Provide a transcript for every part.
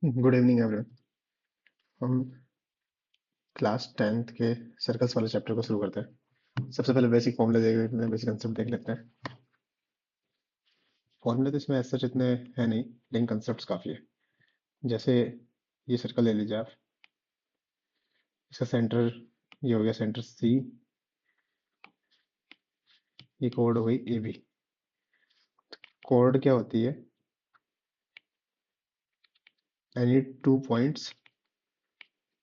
Good evening everyone. हम class 10th के circles वाले चैप्टर को शुरू करते हैं। सबसे पहले बेसिक फॉर्मूले देख लेते हैं, बेसिक कंसेप्ट देख लेते हैं। फॉर्मूले तो इसमें ऐसा इतने है नहीं, लेकिन कंसेप्ट काफ़ी है। जैसे ये सर्कल ले लीजिए आप, इसका सेंटर ये हो गया, सेंटर सी, ये कोड हो गई ए बी। कोड क्या होती है? Any two points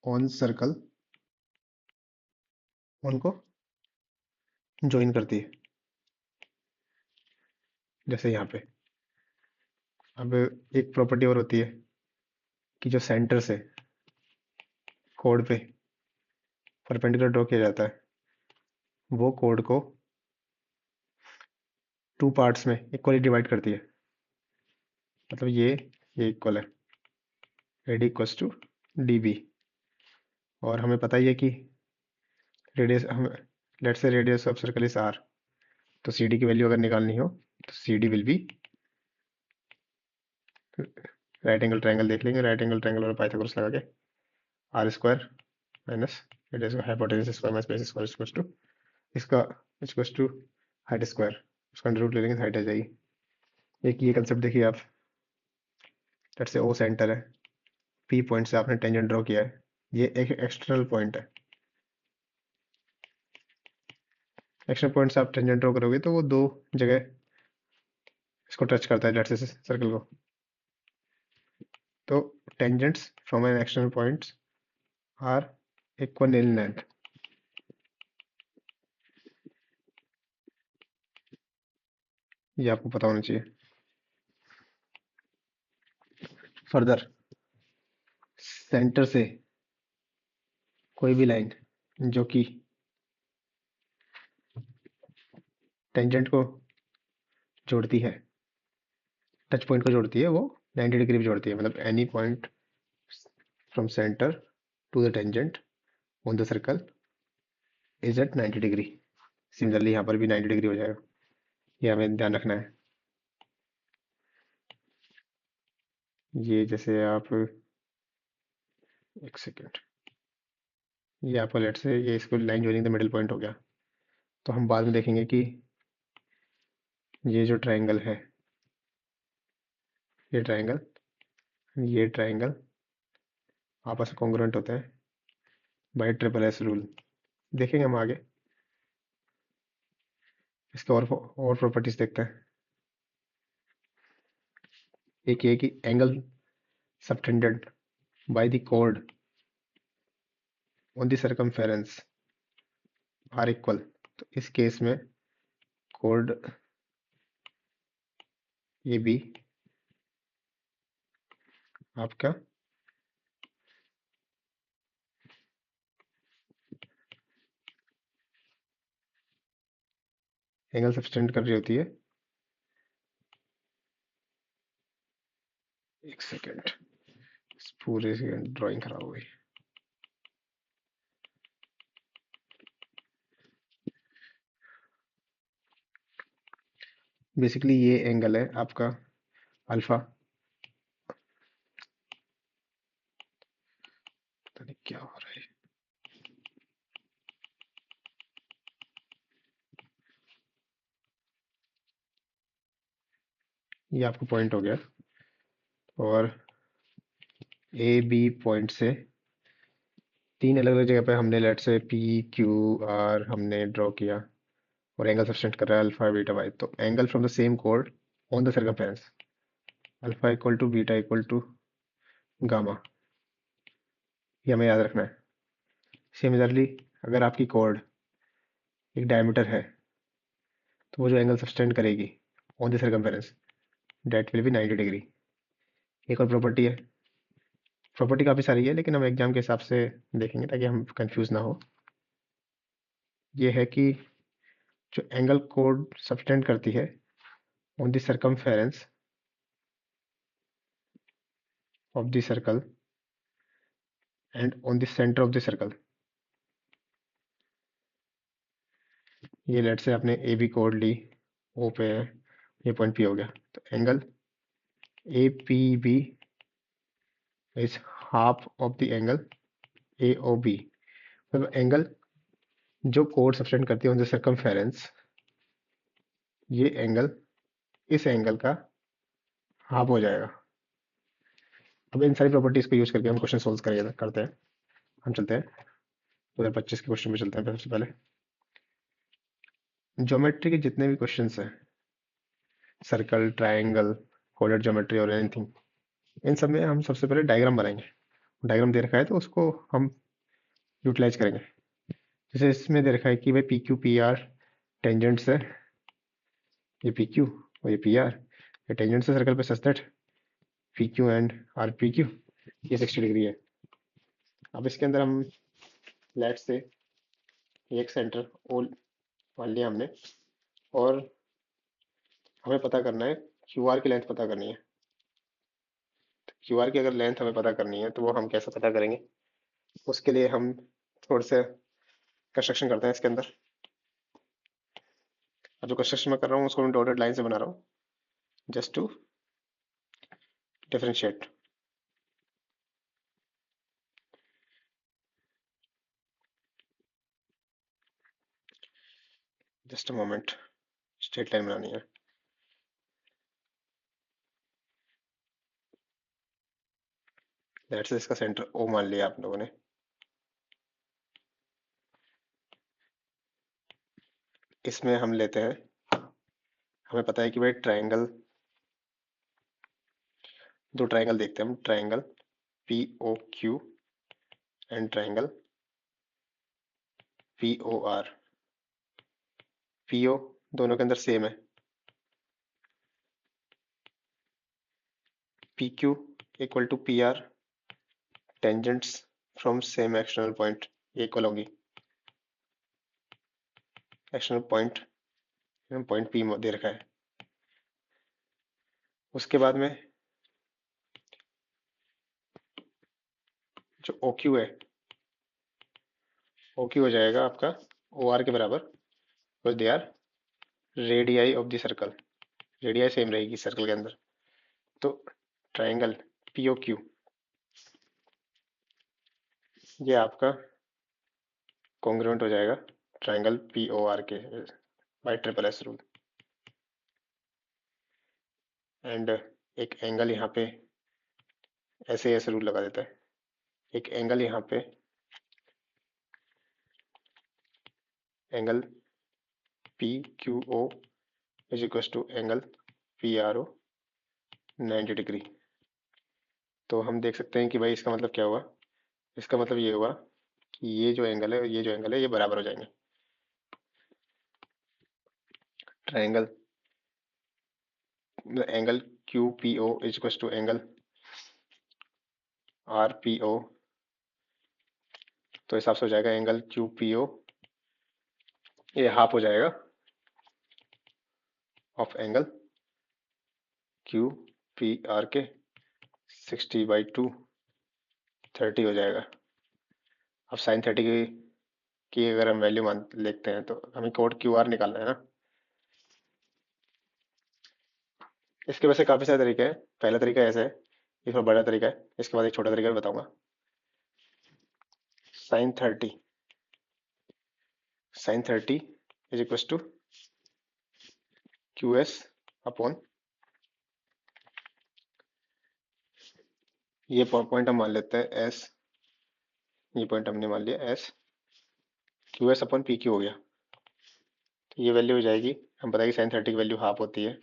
on circle उनको ज्वाइन करती है, जैसे यहाँ पे। अब एक प्रॉपर्टी और होती है कि जो सेंटर से कोड पे परपेंडिकुलर ड्रॉ किया जाता है, वो कोड को टू पार्ट्स में इक्वली डिवाइड करती है। मतलब ये इक्वल है, AD इक्वल्स टू DB। और हमें पता ही है कि रेडियस, हम let say radius of circle is R, तो CD की वैल्यू अगर निकालनी हो तो CD will be, right angle triangle देख लेंगे, राइट एंगल ट्रायंगल और पाइथागोरस लगा के R स्क्वायर माइनस रेडियस का hypotenuse square minus base square equals to इसका इक्वल्स टू हाइट स्क्वायर, उसका अंडर रूट ले लेंगे तो हाइट आ जाएगी। एक ये कंसेप्ट देखिए आप, लेट से O सेंटर है, P पॉइंट से आपने टेंजेंट ड्रॉ किया है, ये एक एक्सटर्नल पॉइंट है। एक्सटर्नल पॉइंट से आप टेंजेंट ड्रॉ करोगे तो वो दो जगह इसको टच करता है, लेट से सर्कल को। तो tangents from an external points are equal in length. ये आपको पता होना चाहिए। फर्दर, सेंटर से कोई भी लाइन जो कि टेंजेंट को जोड़ती है, टच पॉइंट को जोड़ती है, वो 90 डिग्री पे जोड़ती है। मतलब any point from centre to the tangent on the circle is at 90 degree. Similarly यहाँ पर भी 90 डिग्री हो जाएगा, ये हमें ध्यान रखना है। ये जैसे आप, एक सेकेंड, ये आपको लेट से ये इसको लाइन जोड़िंग द मिडिल पॉइंट हो गया। तो हम बाद में देखेंगे कि ये जो ट्रायंगल है, ये ट्रायंगल, ये ट्रायंगल आपस में कॉन्ग्रुएंट होते हैं बाय ट्रिपल एस रूल। देखेंगे हम आगे, इसके और प्रॉपर्टीज देखते हैं। एक ये कि एंगल सबटेंडेड बाय द कोड on the circumference are equal. तो इस केस में कोड ये भी आपका एंगल सबटेंड कर रही होती है। एक सेकेंड, इस पूरे ड्राइंग खराब हो गई। बेसिकली ये एंगल है आपका अल्फा, पता नहीं क्या हो रहा है। ये आपको पॉइंट हो गया, और ए बी पॉइंट से तीन अलग अलग जगह पे हमने let say P Q R हमने ड्रॉ किया, और एंगल सबटेंड कर रहा है अल्फा बीटा वाई। तो एंगल फ्रॉम द सेम कोड on the circumference, alpha equal to beta equal to gamma, ये हमें याद रखना है। सिमिलरली, अगर आपकी कोड एक डायमीटर है, तो वो जो एंगल सब्सटेंड करेगी on the circumference, that will be 90 degree. एक और प्रॉपर्टी है, प्रॉपर्टी काफ़ी सारी है लेकिन हम एग्जाम के हिसाब से देखेंगे ताकि हम कंफ्यूज ना हो। ये है कि जो एंगल कोड सब्सटेंड करती है on the circumference of the circle and on the centre of the circle, ये लेट से आपने ए बी कोड ली, ओ पे है, ये पॉइंट पी हो गया। तो angle A P B is half of the angle A O B. मतलब एंगल जो कोड सब्टेंड करती है ऑन द सर्कमफेरेंस, ये एंगल इस एंगल का हाफ हो जाएगा। अब इन सारी प्रॉपर्टीज को यूज करके हम क्वेश्चन सोल्व करेंगे, करते हैं। हम चलते हैं 2025 के क्वेश्चन पे चलते हैं। सबसे पहले ज्योमेट्री के जितने भी क्वेश्चंस हैं, सर्कल, ट्रायंगल, कोडेड ज्योमेट्री और एनीथिंग, इन सब में हम सबसे पहले डायग्राम बनाएंगे। डायग्राम दे रखा है तो उसको हम यूटिलाइज करेंगे। जैसे इसमें दे रखा है कि भाई P Q P R tangents है, ये पी क्यू और ये पी आर, ये टेंजेंट्स है सर्कल पे such that P Q and R P Q ये 60 डिग्री है। अब इसके अंदर हम लेट से एक सेंटर ओ मान लिया हमने, और हमें पता करना है क्यू आर की लेंथ पता करनी है। क्यू आर की अगर लेंथ हमें पता करनी है तो वो हम कैसे पता करेंगे, उसके लिए हम थोड़े से कंस्ट्रक्शन करते हैं इसके अंदर। अब जो कंस्ट्रक्शन मैं कर रहा हूँ उसको मैं डॉटेड लाइन से बना रहा हूँ, just to differentiate. Just a moment, straight line बनानी है। लेट्स से इसका सेंटर ओ मान लिया आप लोगों ने। इसमें हम लेते हैं, हमें पता है कि भाई ट्रायंगल, दो ट्रायंगल देखते हैं हम, triangle P O Q and triangle P O R. P O दोनों के अंदर सेम है, P Q equal to P R tangents from same external point, ये इक्वल होगी एक्सटर्नल पॉइंट, पॉइंट पी दे रखा है। उसके बाद में जो ओ क्यू है, ओ क्यू हो जाएगा आपका ओ आर के बराबर, because they are radii of the circle, radii same रहेगी सर्कल के अंदर। तो ट्रायंगल पी ओ क्यू ये आपका कॉन्ग्रुएंट हो जाएगा ट्रायंगल पी ओ आर के bye triple S rule. And एक एंगल यहाँ पे ऐसे ऐसे रूल लगा देता है, एक एंगल यहाँ पे, angle P Q O is equal to angle P R O 90 degree. तो हम देख सकते हैं कि भाई इसका मतलब क्या हुआ, इसका मतलब ये हुआ कि ये जो एंगल है और ये जो एंगल है ये बराबर हो जाएंगे। Triangle angle Q P O is equal to angle R P O, तो हिसाब से हो जाएगा एंगल क्यू पी ओ ये हाफ हो जाएगा of angle Q P R के 60/2 30 हो जाएगा। अब साइन 30 की अगर हम वैल्यू मान लेते हैं तो हमें कोड क्यू आर निकालना है ना। इसके वैसे काफ़ी सारे तरीके हैं। पहला तरीका ऐसा है, ये थोड़ा बड़ा तरीका है, इसके बाद एक छोटा तरीका भी बताऊंगा। Sine 30, sine 30 is equal to Q S upon, ये पॉइंट हम मान लेते हैं एस, ये पॉइंट हमने मान लिया S, Q S upon P Q हो गया। तो ये वैल्यू हो जाएगी, हम पता है कि साइन 30 की वैल्यू हाफ होती है,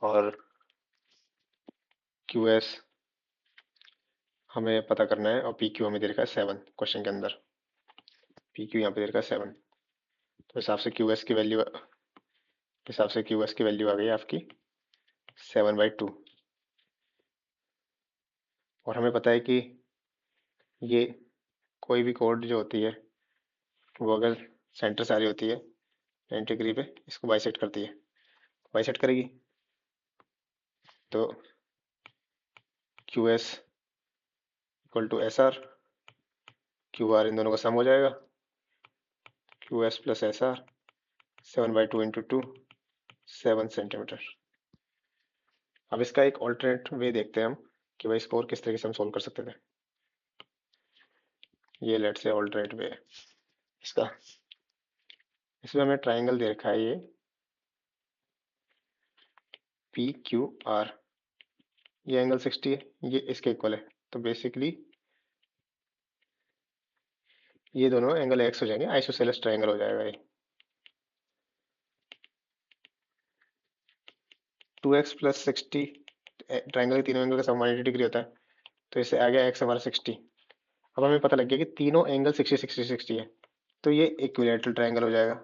और क्यू एस हमें पता करना है, और पी क्यू हमें दे रखा है 7 क्वेश्चन के अंदर, पी क्यू यहाँ पे दे रखा है 7। तो हिसाब से क्यू एस की वैल्यू, हिसाब से क्यू एस की वैल्यू आ गई आपकी 7/2। और हमें पता है कि ये कोई भी कोड जो होती है वो अगर सेंटर से आ रही होती है 90 डिग्री पे, इसको बाइसेक्ट करती है, बाइसेक्ट करेगी तो Q S equal to S R, Q R इन दोनों का सम हो जाएगा, Q S plus S R 7/2 into 2 7 centimetre. अब इसका एक ऑल्टरनेट वे देखते हैं हम कि भाई इसको और किस तरीके से हम सोल्व कर सकते थे। ये लेट से ऑल्टरनेट वे है इसका। इसमें हमें ट्राइंगल दे रखा है ये पी क्यू आर, ये एंगल 60 है, ये इसके इक्वल है। तो बेसिकली ये दोनों एंगल एक्स हो जाएंगे, आइसोसेलेस ट्राइंगल हो जाएगा ये। 2x + 60, ट्राइंगल के तीनों एंगल का सम 180 डिग्री होता है, तो इससे आ गया एक्स हमारा 60। अब हमें पता लग गया कि तीनों एंगल 60 60 60 है, तो ये इक्विलैटरल ट्राइंगल हो जाएगा।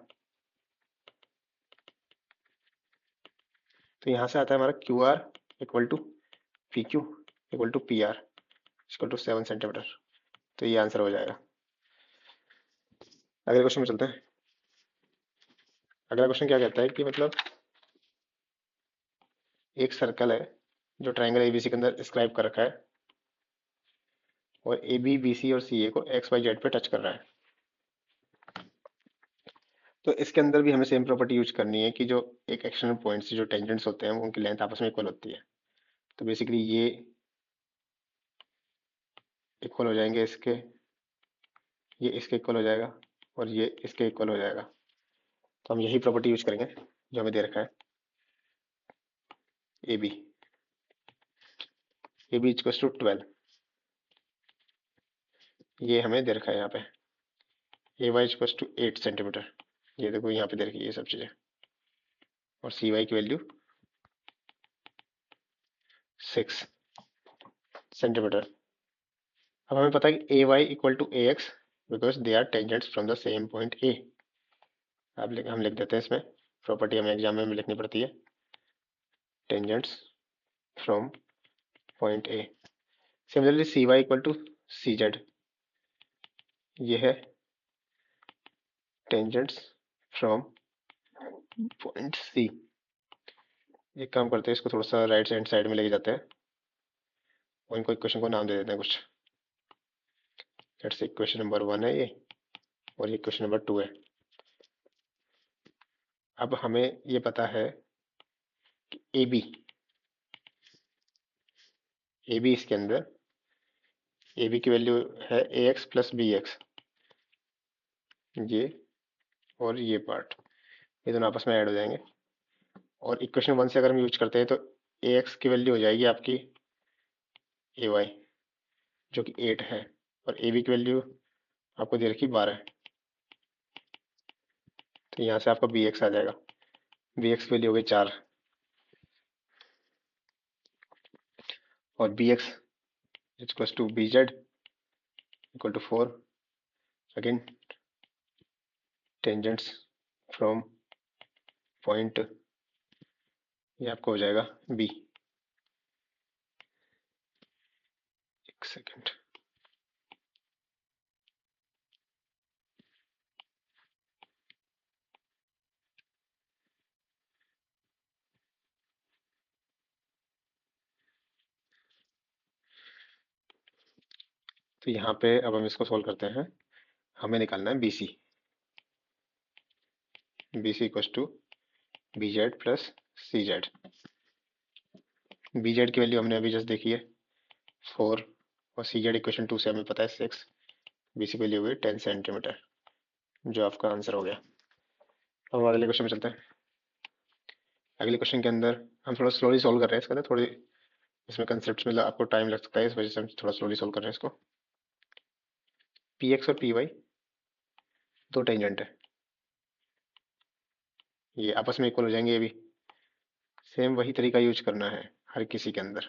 तो यहाँ से आता है हमारा Q R equal to P Q equal to P R equal to 7 centimetre. तो ये आंसर हो जाएगा। अगले क्वेश्चन में चलते हैं। अगला क्वेश्चन क्या कहता है कि मतलब एक सर्कल है जो ट्राइंगल एबीसी के अंदर स्क्राइब कर रखा है, और ए बी बी सी और सी ए को एक्स वाई जेड पे टच कर रहा है। तो इसके अंदर भी हमें सेम प्रॉपर्टी यूज करनी है कि जो एक एक्सटर्नल पॉइंट से जो टेंजेंट्स होते हैं उनकी लेंथ आपस में इक्वल होती है। तो बेसिकली ये इक्वल हो जाएंगे इसके, ये इसके इक्वल हो जाएगा, और ये इसके इक्वल हो जाएगा। तो हम यही प्रॉपर्टी यूज करेंगे जो हमें दे रखा है A B. A B equal to 12, ये हमें दे रखा है यहाँ पे। A Y equal to 8 centimetre, ये देखो यहाँ पे दे रखी है ये सब चीज़ें। और सी वाई की वैल्यू 6 सेंटीमीटर। अब हमें पता है कि A Y equal to A X because they are tangents from the same point A. अब हम लिख देते हैं इसमें, प्रॉपर्टी हमें एग्जाम में लिखनी पड़ती है, tangents from point A. Similarly C Y equal to C Z, ये है टेंजेंट्स फ्रॉम पॉइंट सी। एक काम करते हैं, इसको थोड़ा सा राइट हैंड साइड में लेके जाते हैं और इनको इक्वेशन को नाम दे देते हैं कुछ। लेट्स से इक्वेशन नंबर 1 है ये, और ये इक्वेशन नंबर 2 है। अब हमें ये पता है कि ए बी इसके अंदर ए बी की वैल्यू है ए एक्स प्लस बी एक्स, ये और ये पार्ट, ये दोनों आपस में ऐड हो जाएंगे। और इक्वेशन 1 से अगर हम यूज करते हैं तो ए एक्स की वैल्यू हो जाएगी आपकी ए वाई जो कि 8 है, और ए बी की वैल्यू आपको दे रखी 12 है। तो यहाँ से आपका बी एक्स आ जाएगा, बी एक्स की वैल्यू हो गई 4, और B X equal to B Z equal to 4। Again tangents from point, ये आपको हो जाएगा बी। एक सेकेंड, तो यहाँ पे अब हम इसको सोल्व करते हैं। हमें निकालना है B C. B C equal to B Z plus C Z. B Z की वैल्यू हमने अभी जस्ट देखी है 4, और सी जेड इक्वेशन 2 से हमें पता है 6। बी सी की वैल्यू हुई 10 सेंटीमीटर, जो आपका आंसर हो गया। अब हम अगले क्वेश्चन में चलते हैं। अगले क्वेश्चन के अंदर हम थोड़ा स्लोली सोल्व कर रहे हैं इसका, थोड़ी इसमें कंसेप्ट में आपको टाइम लग सकता है, इस वजह से हम थोड़ा स्लोली सोल्व कर रहे हैं इसको। पी एक्स और पी वाई दो टेंजेंट है, ये आपस में इक्वल हो जाएंगे। ये भी सेम वही तरीका यूज करना है हर किसी के अंदर।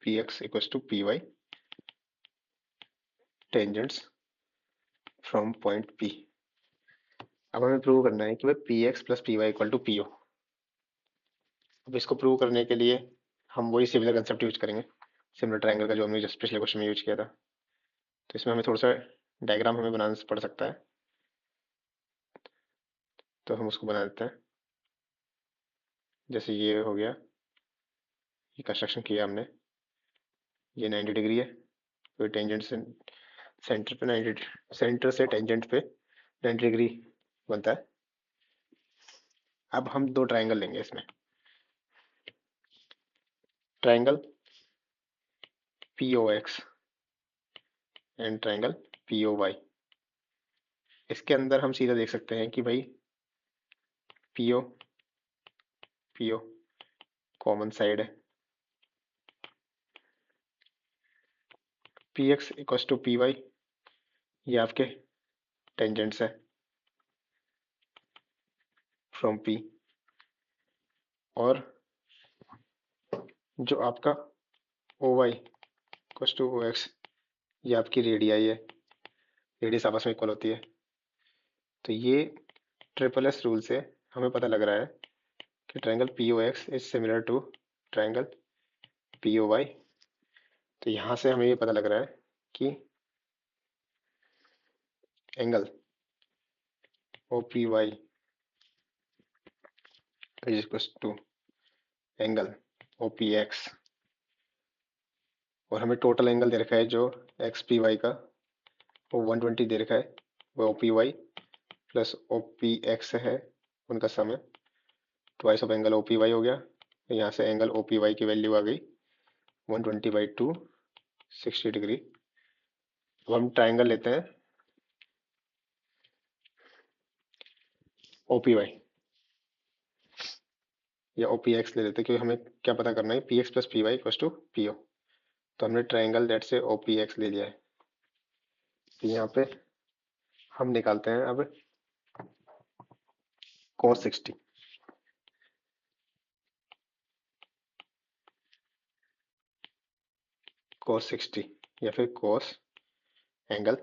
P X equal to P Y tangents from point P. अब हमें प्रूव करना है कि भाई P X plus P Y equal to P O. अब इसको प्रूव करने के लिए हम वही सिमिलर कंसेप्ट यूज करेंगे, सिमिलर ट्रायंगल का जो हमने जस्ट पिछले क्वेश्चन में यूज किया था। तो इसमें हमें थोड़ा सा डायग्राम हमें बनाना पड़ सकता है, तो हम उसको बना देते हैं। जैसे ये हो गया, ये कंस्ट्रक्शन किया हमने, ये 90 डिग्री है, तो टेंजेंट से सेंटर पे 90, सेंटर से टेंजेंट पे 90 डिग्री बनता है। अब हम दो ट्रायंगल लेंगे इसमें, triangle P O X and triangle P O Y. इसके अंदर हम सीधा देख सकते हैं कि भाई P O P O common side है, P X equals to P Y, ये आपके टेंजेंट्स है फ्रॉम पी। और जो आपका O Y equals to O X, ये आपकी रेडियाई है, रेडियस आपस में इक्वल होती है। तो ये ट्रिपल एस रूल से हमें पता लग रहा है कि triangle P O X is similar to triangle P O Y. तो यहाँ से हमें ये पता लग रहा है कि angle O P Y is equal to angle O P X. और हमें टोटल एंगल दे रखा है जो एक्स पी वाई का, वो 120 दे रखा है, वो O P Y plus O P X है, उनका सम है। Twice of angle O P Y हो गया। तो यहाँ से एंगल ओ पी वाई की वैल्यू आ गई 120/2, 60 डिग्री। अब हम ट्राइंगल लेते हैं ओ पी वाई या ओ पी एक्स ले लेते हैं, क्योंकि हमें क्या पता करना है, P X plus P Y equals to P O. तो हमने ट्राइंगल दैट से ओ पी एक्स ले लिया है। तो यहाँ पे हम निकालते हैं अब cos 60। cos 60 या फिर cos angle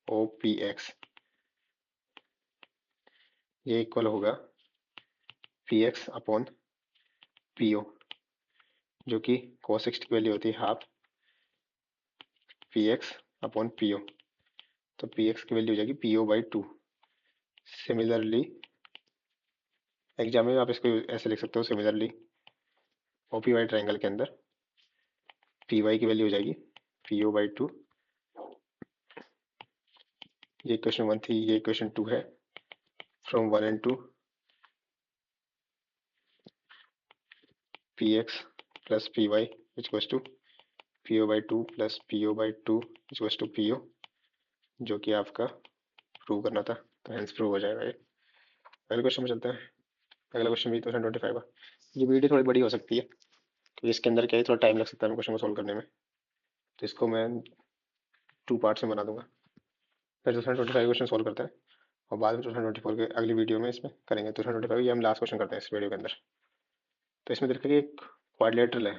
O P X, ये इक्वल होगा P X upon P O, जो कि cos 60 की वैल्यू होती है half P X upon P O. तो पी एक्स की वैल्यू हो जाएगी P O by 2। Similarly exam में आप इसको ऐसे लिख सकते हो, similarly O P Y triangle के अंदर पी वाई की वैल्यू हो जाएगी पी ओ बाई 2। ये इक्वेशन 1 थी, ये इक्वेशन 2 है। From 1 and 2 P X plus P Y equals to P O by 2 plus P O by 2 equals to P O, जो कि आपका प्रूव करना था। तो हेंस प्रूव हो जाएगा ये। अगले क्वेश्चन में चलते हैं। अगला क्वेश्चन भी 2025 का। ये वीडियो थोड़ी बड़ी हो सकती है, क्योंकि इसके अंदर क्या है, थोड़ा टाइम लग सकता है क्वेश्चन को सोल्व करने में। तो इसको मैं 2 पार्ट्स में बना दूंगा। फिर 2025 क्वेश्चन सोल्व करते हैं, और बाद में 2024 के अगली वीडियो में इसमें करेंगे। 2025 ये हम लास्ट क्वेश्चन करते हैं इस वीडियो के अंदर। तो इसमें देखिए एक क्वाड्रिलेटरल है,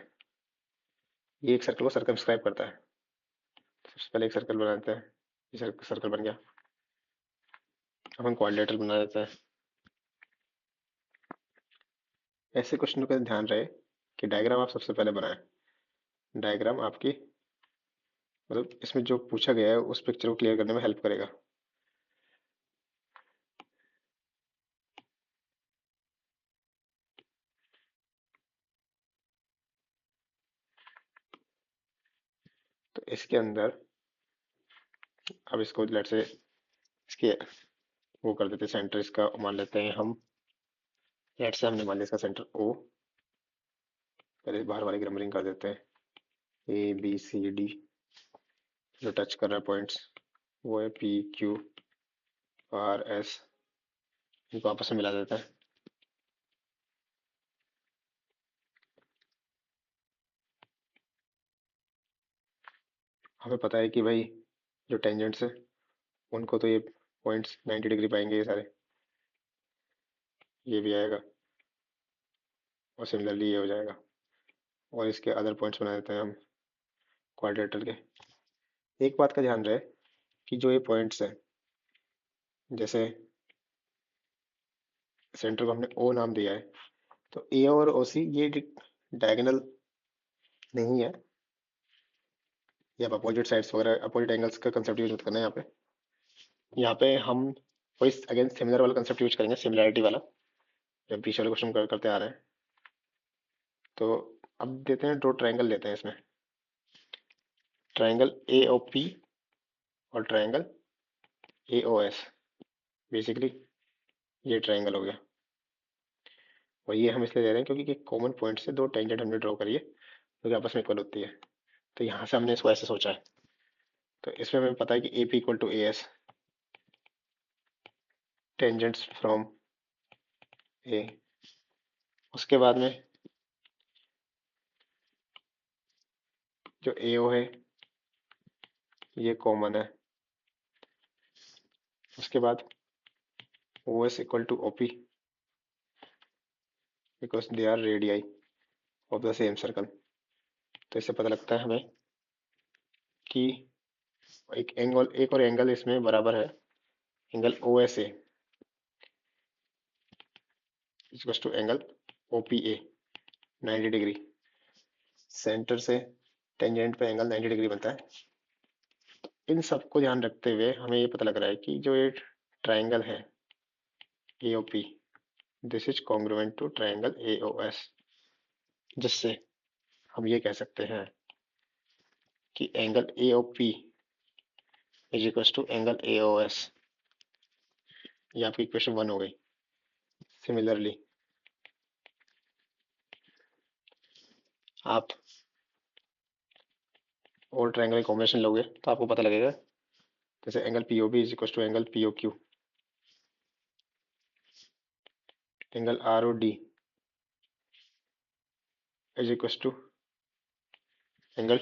ये एक सर्कल को सर्कमस्क्राइब करता है। सबसे पहले एक सर्कल बना देते हैं, ये सर्कल बन गया। अब हम क्वाड्रिलेटरल बना देते हैं। ऐसे क्वेश्चन का ध्यान रहे कि डायग्राम आप सबसे पहले बनाएं। डायग्राम आपकी मतलब इसमें जो पूछा गया है उस पिक्चर को क्लियर करने में हेल्प करेगा। तो इसके अंदर अब इसको लेट से इसके वो कर देते हैं, सेंटर इसका मान लेते हैं हम। लेट से हमने मान लिया इसका सेंटर ओ। पहले बाहर वाली नंबरिंग कर देते हैं, ए बी सी डी। जो टच कर रहा है पॉइंट्स वो है पी क्यू आर एस, इनको आपस में मिला देता है। हमें पता है कि भाई जो टेंजेंट्स है उनको तो ये पॉइंट्स 90 डिग्री पाएंगे ये सारे, ये भी आएगा और सिमिलरली ये हो जाएगा। और इसके अदर पॉइंट्स बना देते हैं हम क्वाड्रेटर के। एक बात का ध्यान रहे कि जो ये पॉइंट्स है, जैसे सेंटर को हमने ओ नाम दिया है, तो ए और ओ सी ये डायगोनल नहीं है। ये आप अपोजिट साइड्स वगैरह अपोजिट एंगल्स का कंसेप्ट यूज मत करना है यहाँ पे। यहाँ पे हम वही अगेन सिमिलर वाला कंसेप्ट यूज करेंगे, सिमिलैरिटी वाला, जब पीछे वाले क्वेश्चन करते आ रहे हैं। तो अब देते हैं, दो ट्रायंगल लेते हैं इसमें, ट्रायंगल ए ओ पी और triangle A O S. Basically ये ट्रायंगल हो गया। और ये हम इसलिए ले रहे हैं क्योंकि एक कॉमन पॉइंट से दो टेंजेंट हमने ड्रॉ करी है जो कि आपस में इक्वल होती है। तो यहाँ से हमने इसको ऐसे सोचा है। तो इसमें हमें पता है कि A P equal to A S, tangents from A. उसके बाद में जो ए ओ है ये कॉमन है। उसके बाद O S equal to O P because they are radii of the same circle. तो इससे पता लगता है हमें कि एक और एंगल इसमें बराबर है, angle O S A equal to angle O P A 90 degree. Centre से टेंजेंट पे एंगल 90 डिग्री बनता है। इन सबको ध्यान रखते हुए हमें ये पता लग रहा है कि जो ये ट्राइंगल है A O P, this is congruent to triangle A O S, जिससे हम ये कह सकते हैं कि angle A O P is equal to angle A O S. ये आपकी इक्वेशन 1 हो गई। सिमिलरली आप और ट्राइंगल की कॉम्बिनेशन लोगे तो आपको पता लगेगा, जैसे angle P O B is equal to angle P O Q, angle R O D is equal to angle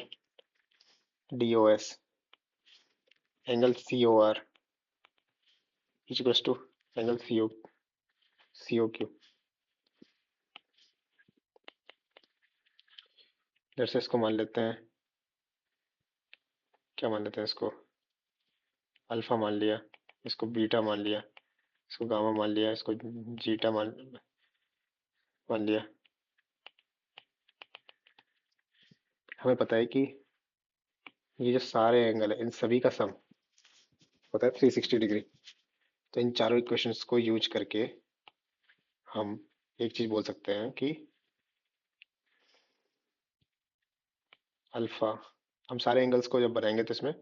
D O S, angle C O R is equal to angle C O Q. जैसे इसको मान लेते हैं, क्या मान लेते हैं इसको, अल्फा मान लिया, इसको बीटा मान लिया, इसको गामा मान लिया, इसको जीटा मान लिया। हमें पता है कि ये जो सारे एंगल है इन सभी का सम होता है 360 डिग्री। तो इन चारों इक्वेशंस को यूज करके हम एक चीज बोल सकते हैं कि अल्फा, हम सारे एंगल्स को जब बनाएंगे तो इसमें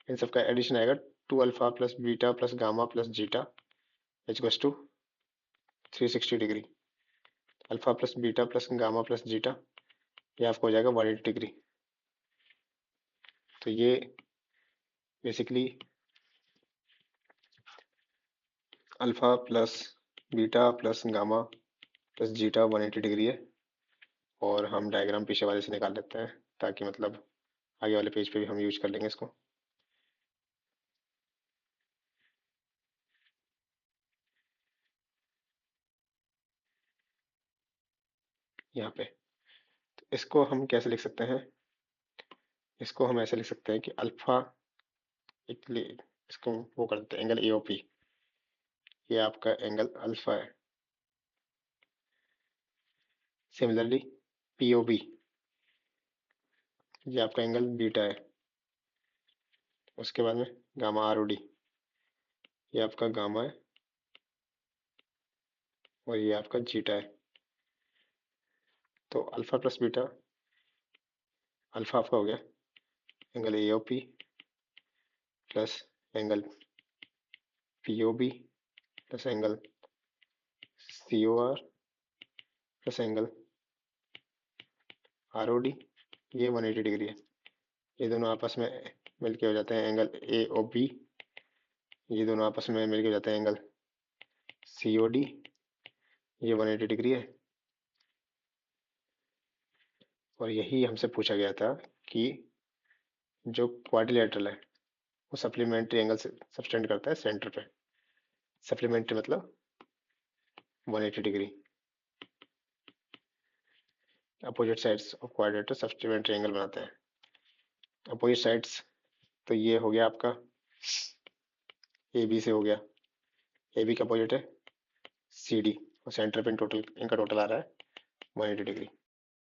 इन सब का एडिशन आएगा, 2 alpha plus beta plus gamma plus zeta equals to 360 degree. Alpha plus beta plus gamma plus zeta ये आपको हो जाएगा 180 डिग्री। तो ये basically alpha plus beta plus gamma plus zeta 180 degree है। और हम डायग्राम पीछे वाले से निकाल लेते हैं ताकि मतलब आगे वाले पेज पे भी हम यूज कर लेंगे इसको। यहाँ पे तो इसको हम कैसे लिख सकते हैं, इसको हम ऐसे लिख सकते हैं कि अल्फा इसको वो कर देते हैं एंगल ए ओ पी, ये आपका एंगल अल्फा है। सिमिलरली पी ओ बी ये आपका एंगल बीटा है। उसके बाद में गामा आर ओ डी ये आपका गामा है और ये आपका जीटा है। तो अल्फा प्लस बीटा, अल्फा आपका हो गया angle A O P plus angle P O B plus angle C O R plus angle R O D, ये 180 डिग्री है। ये दोनों आपस में मिलके हो जाते हैं एंगल ए ओ बी, ये दोनों आपस में मिलके हो जाते हैं एंगल सी ओ डी, ये 180 डिग्री है। और यही हमसे पूछा गया था कि जो क्वाड्रिलेटरल है वो सप्लीमेंट्री एंगल से सब्सटेंड करता है सेंटर पे। सप्लीमेंट्री मतलब 180 degree. Opposite sides of quadrilateral supplementary angle बनाते हैं। अपोजिट साइड्स तो ये हो गया आपका ए बी से हो गया, ए बी का अपोजिट है सी डी और सेंटर पे टोटल इनका टोटल आ रहा है 180 डिग्री।